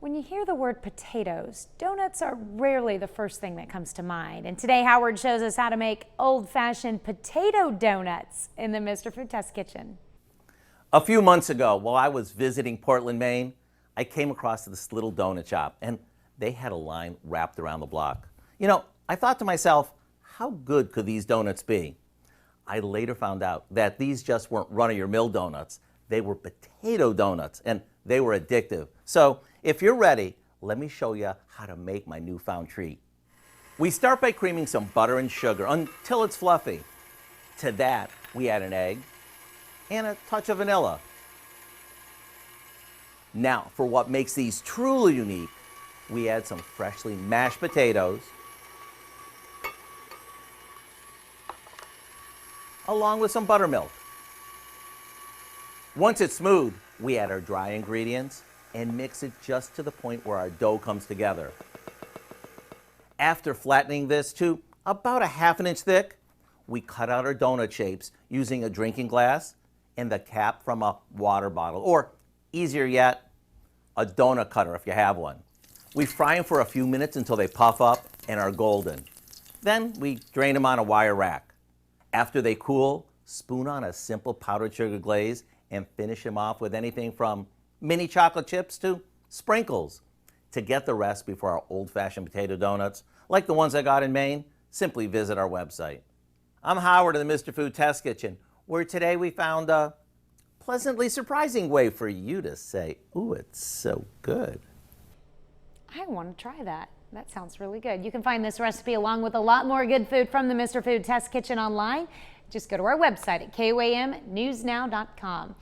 When you hear the word potatoes, donuts are rarely the first thing that comes to mind. And today Howard shows us how to make old-fashioned potato donuts in the Mr. Food Test Kitchen. A few months ago, while I was visiting Portland, Maine, I came across this little donut shop, and they had a line wrapped around the block. I thought to myself, how good could these donuts be? I later found out that these just weren't run-of-your-mill donuts. They were potato donuts, and they were addictive. So if you're ready, let me show you how to make my newfound treat. We start by creaming some butter and sugar until it's fluffy. To that, we add an egg and a touch of vanilla. Now, for what makes these truly unique, we add some freshly mashed potatoes, along with some buttermilk. Once it's smooth, we add our dry ingredients and mix it just to the point where our dough comes together. After flattening this to about a ½ inch thick, we cut out our donut shapes using a drinking glass and the cap from a water bottle, or easier yet, a donut cutter if you have one. We fry them for a few minutes until they puff up and are golden. Then we drain them on a wire rack. After they cool, spoon on a simple powdered sugar glaze and finish them off with anything from mini chocolate chips to sprinkles. To get the recipe for our old-fashioned potato donuts, like the ones I got in Maine, simply visit our website. I'm Howard in the Mr. Food Test Kitchen, where today we found a pleasantly surprising way for you to say, ooh, it's so good. I want to try that. That sounds really good. You can find this recipe along with a lot more good food from the Mr. Food Test Kitchen online. Just go to our website at KOAMnewsnow.com.